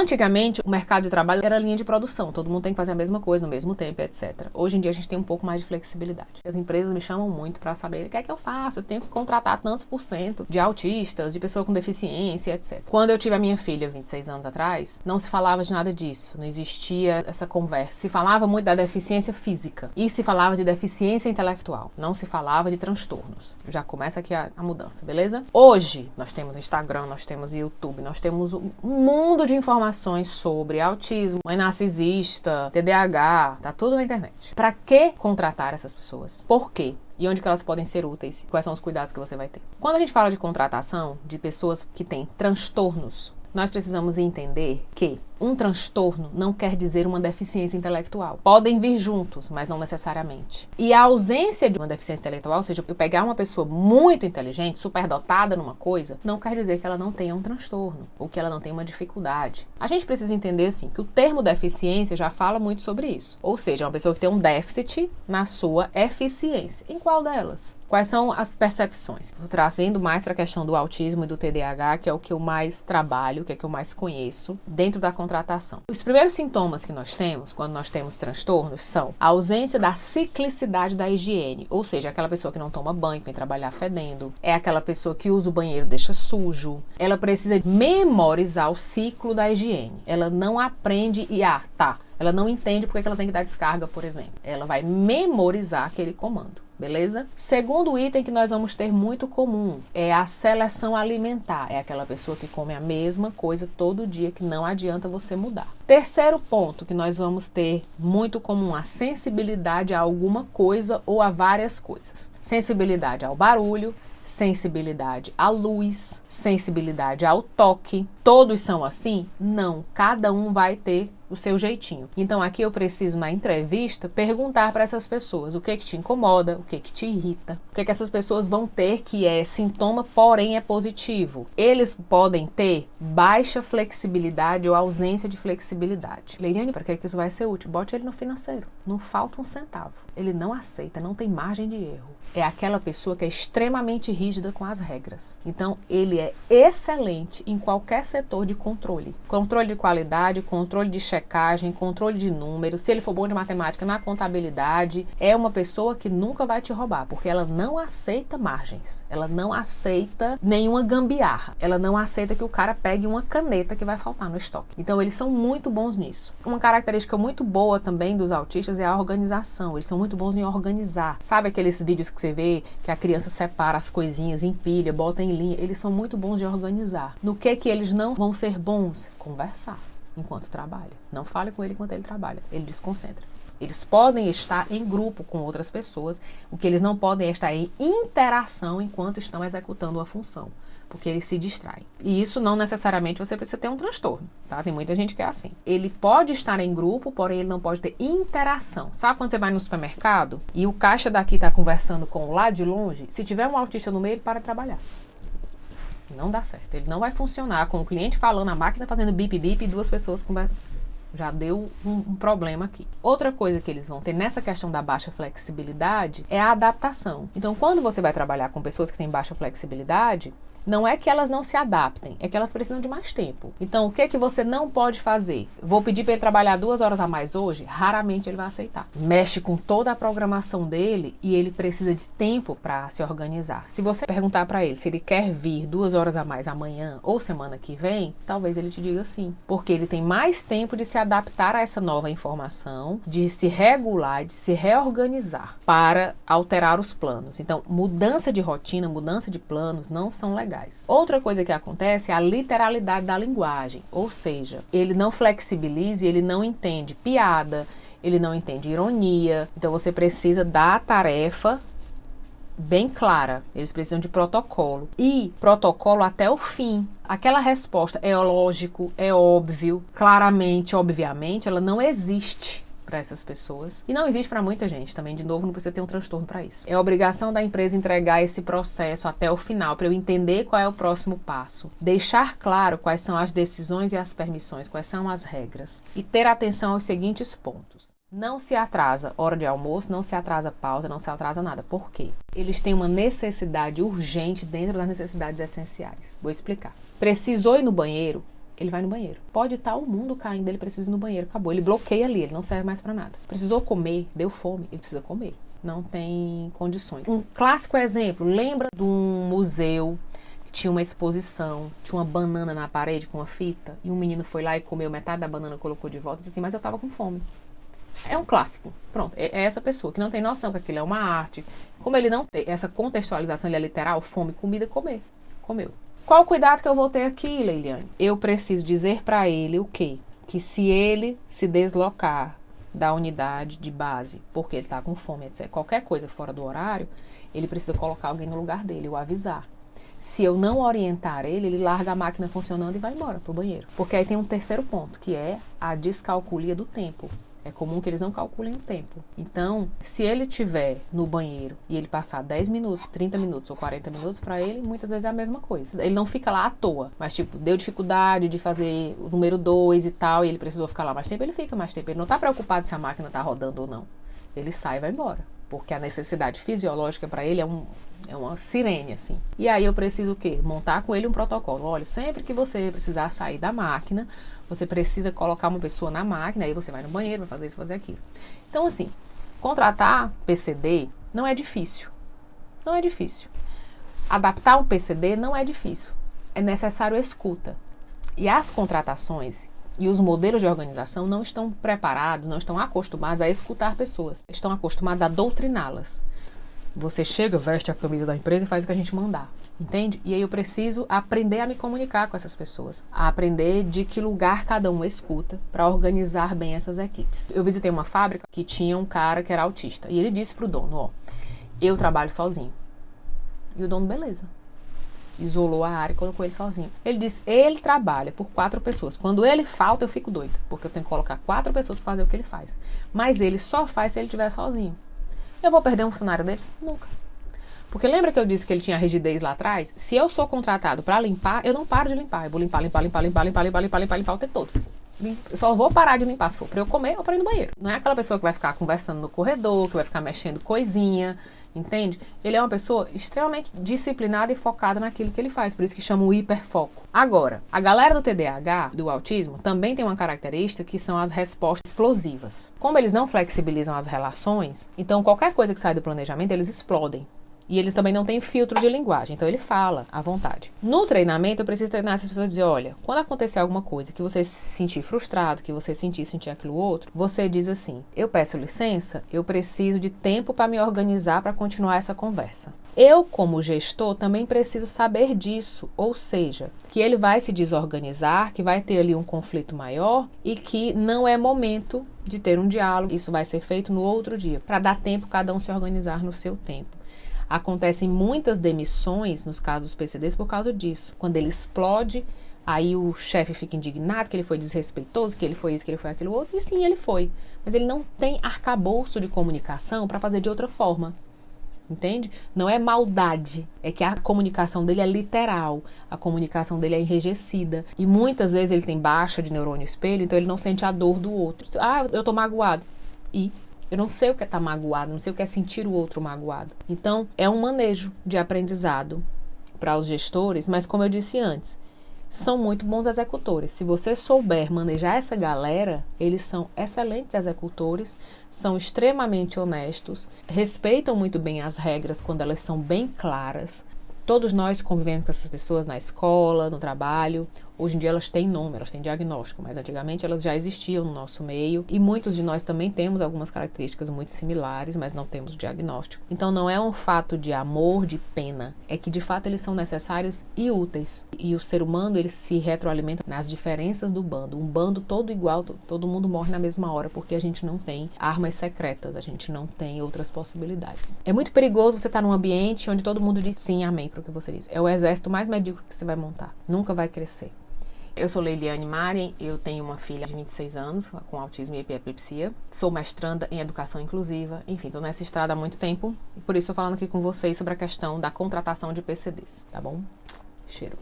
Antigamente, o mercado de trabalho era linha de produção, todo mundo tem que fazer a mesma coisa no mesmo tempo, etc. Hoje em dia a gente tem um pouco mais de flexibilidade. As empresas me chamam muito para saber o que é que eu faço, eu tenho que contratar tantos % de autistas, de pessoa com deficiência, etc. Quando eu tive a minha filha 26 anos atrás, não se falava de nada disso, não existia essa conversa. Se falava muito da deficiência física e se falava de deficiência intelectual, não se falava de transtornos. Já começa aqui a mudança, beleza? Hoje, nós temos Instagram, nós temos YouTube, nós temos um mundo de informações sobre autismo, mãe narcisista, TDAH, tá tudo na internet. Para que contratar essas pessoas? Por quê? E onde que elas podem ser úteis? Quais são os cuidados que você vai ter? Quando a gente fala de contratação de pessoas que têm transtornos, nós precisamos entender que um transtorno não quer dizer uma deficiência intelectual. Podem vir juntos, mas não necessariamente. E a ausência de uma deficiência intelectual, ou seja, eu pegar uma pessoa muito inteligente, superdotada numa coisa, não quer dizer que ela não tenha um transtorno, ou que ela não tenha uma dificuldade. A gente precisa entender, assim, que o termo deficiência já fala muito sobre isso. Ou seja, uma pessoa que tem um déficit na sua eficiência. Em qual delas? Quais são as percepções? Trazendo mais para a questão do autismo e do TDAH, que é o que eu mais trabalho, que é o que eu mais conheço, dentro da contratação. Os primeiros sintomas que nós temos, quando nós temos transtornos, são a ausência da ciclicidade da higiene, ou seja, aquela pessoa que não toma banho, vem trabalhar fedendo, é aquela pessoa que usa o banheiro e deixa sujo, ela precisa memorizar o ciclo da higiene, ela não aprende e, ela não entende porque que ela tem que dar descarga, por exemplo. Ela vai memorizar aquele comando. Beleza? Segundo item que nós vamos ter muito comum é a seleção alimentar. É aquela pessoa que come a mesma coisa todo dia, que não adianta você mudar. Terceiro ponto que nós vamos ter muito comum, a sensibilidade a alguma coisa ou a várias coisas. Sensibilidade ao barulho, sensibilidade à luz, sensibilidade ao toque. Todos são assim? Não. Cada um vai ter o seu jeitinho. Então aqui eu preciso, na entrevista, perguntar para essas pessoas o que te incomoda, o que te irrita, o que essas pessoas vão ter que é sintoma, porém é positivo. Eles podem ter baixa flexibilidade ou ausência de flexibilidade. Leiliane, para que isso vai ser útil? Bote ele no financeiro. Não falta um centavo. Ele não aceita, não tem margem de erro. É aquela pessoa que é extremamente rígida com as regras. Então, ele é excelente em qualquer setor de controle. Controle de qualidade, controle de checagem, controle de números. Se ele for bom de matemática, na contabilidade, é uma pessoa que nunca vai te roubar, porque ela não aceita margens. Ela não aceita nenhuma gambiarra. Ela não aceita que o cara pegue uma caneta que vai faltar no estoque. Então, eles são muito bons nisso. Uma característica muito boa também dos autistas é a organização. Eles são muito bons em organizar. Sabe aqueles vídeos que você vê que a criança separa as coisinhas, empilha, bota em linha? Eles são muito bons de organizar. No que eles não vão ser bons? Conversar enquanto trabalha. Não fale com ele enquanto ele trabalha. Ele desconcentra. Eles podem estar em grupo com outras pessoas. O que eles não podem é estar em interação enquanto estão executando a função, porque eles se distraem. E isso não necessariamente você precisa ter um transtorno, tá? Tem muita gente que é assim. Ele pode estar em grupo, porém ele não pode ter interação. Sabe quando você vai no supermercado e o caixa daqui tá conversando com o lá de longe? Se tiver um autista no meio, ele para de trabalhar. Não dá certo. Ele não vai funcionar com o cliente falando, a máquina fazendo bip-bip e duas pessoas conversando. Já deu um problema aqui. Outra coisa que eles vão ter nessa questão da baixa flexibilidade é a adaptação. Então, quando você vai trabalhar com pessoas que têm baixa flexibilidade, não é que elas não se adaptem, é que elas precisam de mais tempo. Então, o que você não pode fazer? Vou pedir para ele trabalhar 2 horas a mais hoje? Raramente ele vai aceitar. Mexe com toda a programação dele e ele precisa de tempo para se organizar. Se você perguntar para ele se ele quer vir 2 horas a mais amanhã ou semana que vem, talvez ele te diga sim. Porque ele tem mais tempo de se adaptar a essa nova informação, de se regular, de se reorganizar para alterar os planos. Então, mudança de rotina, mudança de planos não são legais. Outra coisa que acontece é a literalidade da linguagem, ou seja, ele não flexibiliza, ele não entende piada, ele não entende ironia, então você precisa dar tarefa bem clara, eles precisam de protocolo, e protocolo até o fim. Aquela resposta é lógico, é óbvio, claramente, obviamente, ela não existe para essas pessoas. E não existe para muita gente também. De novo, não precisa ter um transtorno para isso. É obrigação da empresa entregar esse processo até o final, para eu entender qual é o próximo passo. Deixar claro quais são as decisões e as permissões, quais são as regras. E ter atenção aos seguintes pontos. Não se atrasa hora de almoço, não se atrasa pausa, não se atrasa nada. Por quê? Eles têm uma necessidade urgente dentro das necessidades essenciais. Vou explicar. Precisou ir no banheiro? ele vai no banheiro. Pode estar o mundo caindo, ele precisa ir no banheiro, acabou. Ele bloqueia ali, ele não serve mais pra nada. Precisou comer, deu fome, ele precisa comer. Não tem condições. Um clássico exemplo, lembra de um museu que tinha uma exposição, tinha uma banana na parede com uma fita, e um menino foi lá e comeu metade da banana, colocou de volta e disse assim, mas eu tava com fome. É um clássico. Pronto, é essa pessoa que não tem noção que aquilo é uma arte. Como ele não tem essa contextualização, ele é literal, fome, comida, comer. Comeu. Qual o cuidado que eu vou ter aqui, Leiliane? Eu preciso dizer para ele o quê? Que se ele se deslocar da unidade de base, porque ele está com fome, etc., qualquer coisa fora do horário, ele precisa colocar alguém no lugar dele, ou avisar. Se eu não orientar ele, ele larga a máquina funcionando e vai embora pro banheiro. Porque aí tem um terceiro ponto, que é a descalculia do tempo. É comum que eles não calculem o tempo. Então, se ele estiver no banheiro e ele passar 10 minutos, 30 minutos ou 40 minutos, para ele, muitas vezes é a mesma coisa. Ele não fica lá à toa. Mas, tipo, deu dificuldade de fazer o número 2 e tal, e ele precisou ficar lá mais tempo, ele fica mais tempo. Ele não tá preocupado se a máquina tá rodando ou não. Ele sai e vai embora. Porque a necessidade fisiológica para ele é uma sirene, assim. E aí eu preciso o quê? Montar com ele um protocolo. Olha, sempre que você precisar sair da máquina, você precisa colocar uma pessoa na máquina, aí você vai no banheiro, vai fazer isso, fazer aquilo. Então, assim, contratar PCD não é difícil. Não é difícil. Adaptar um PCD não é difícil. É necessário escuta. E as contratações e os modelos de organização não estão preparados, não estão acostumados a escutar pessoas. Estão acostumados a doutriná-las. Você chega, veste a camisa da empresa e faz o que a gente mandar. Entende? E aí eu preciso aprender a me comunicar com essas pessoas. A aprender de que lugar cada um escuta para organizar bem essas equipes. Eu visitei uma fábrica que tinha um cara que era autista. E ele disse pro dono, ó, eu trabalho sozinho. E o dono, beleza. Isolou a área e colocou ele sozinho. Ele disse, ele trabalha por 4 pessoas. Quando ele falta, eu fico doido. Porque eu tenho que colocar 4 pessoas para fazer o que ele faz. Mas ele só faz se ele estiver sozinho. Eu vou perder um funcionário deles? Nunca. Porque lembra que eu disse que ele tinha rigidez lá atrás? Se eu sou contratado para limpar, eu não paro de limpar. Eu vou limpar o tempo todo. Eu só vou parar de limpar se for para eu comer ou para ir no banheiro. Não é aquela pessoa que vai ficar conversando no corredor, que vai ficar mexendo coisinha, entende? Ele é uma pessoa extremamente disciplinada e focada naquilo que ele faz, por isso que chama o hiperfoco. Agora, a galera do TDAH, do autismo, também tem uma característica que são as respostas explosivas. Como eles não flexibilizam as relações, então qualquer coisa que sai do planejamento, eles explodem. E eles também não têm filtro de linguagem, então ele fala à vontade. No treinamento, eu preciso treinar essas pessoas e dizer, olha, quando acontecer alguma coisa que você se sentir frustrado, que você sentir aquilo outro, você diz assim, eu peço licença, eu preciso de tempo para me organizar para continuar essa conversa. Eu, como gestor, também preciso saber disso, ou seja, que ele vai se desorganizar, que vai ter ali um conflito maior e que não é momento de ter um diálogo, isso vai ser feito no outro dia, para dar tempo cada um se organizar no seu tempo. Acontecem muitas demissões nos casos dos PCDs por causa disso. Quando ele explode, aí o chefe fica indignado que ele foi desrespeitoso, que ele foi isso, que ele foi aquilo outro, e sim, ele foi. Mas ele não tem arcabouço de comunicação para fazer de outra forma. Entende? Não é maldade, é que a comunicação dele é literal, a comunicação dele é enrijecida. E muitas vezes ele tem baixa de neurônio espelho, então ele não sente a dor do outro. Ah, eu tô magoado. E eu não sei o que é estar magoado, não sei o que é sentir o outro magoado. Então, é um manejo de aprendizado para os gestores, mas como eu disse antes, são muito bons executores. Se você souber manejar essa galera, eles são excelentes executores, são extremamente honestos, respeitam muito bem as regras quando elas são bem claras. Todos nós convivemos com essas pessoas na escola, no trabalho. Hoje em dia elas têm nome, elas têm diagnóstico, mas antigamente elas já existiam no nosso meio. E muitos de nós também temos algumas características muito similares, mas não temos diagnóstico. Então não é um fato de amor, de pena. É que de fato eles são necessários e úteis. E o ser humano, ele se retroalimenta nas diferenças do bando. Um bando todo igual, todo mundo morre na mesma hora, porque a gente não tem armas secretas, a gente não tem outras possibilidades. É muito perigoso você estar num ambiente onde todo mundo diz sim, amém, para o que você diz. É o exército mais medíocre que você vai montar. Nunca vai crescer. Eu sou Leiliane Mari, eu tenho uma filha de 26 anos com autismo e epilepsia. Sou mestranda em educação inclusiva. Enfim, estou nessa estrada há muito tempo. E por isso estou falando aqui com vocês sobre a questão da contratação de PCDs, tá bom? Cheiro.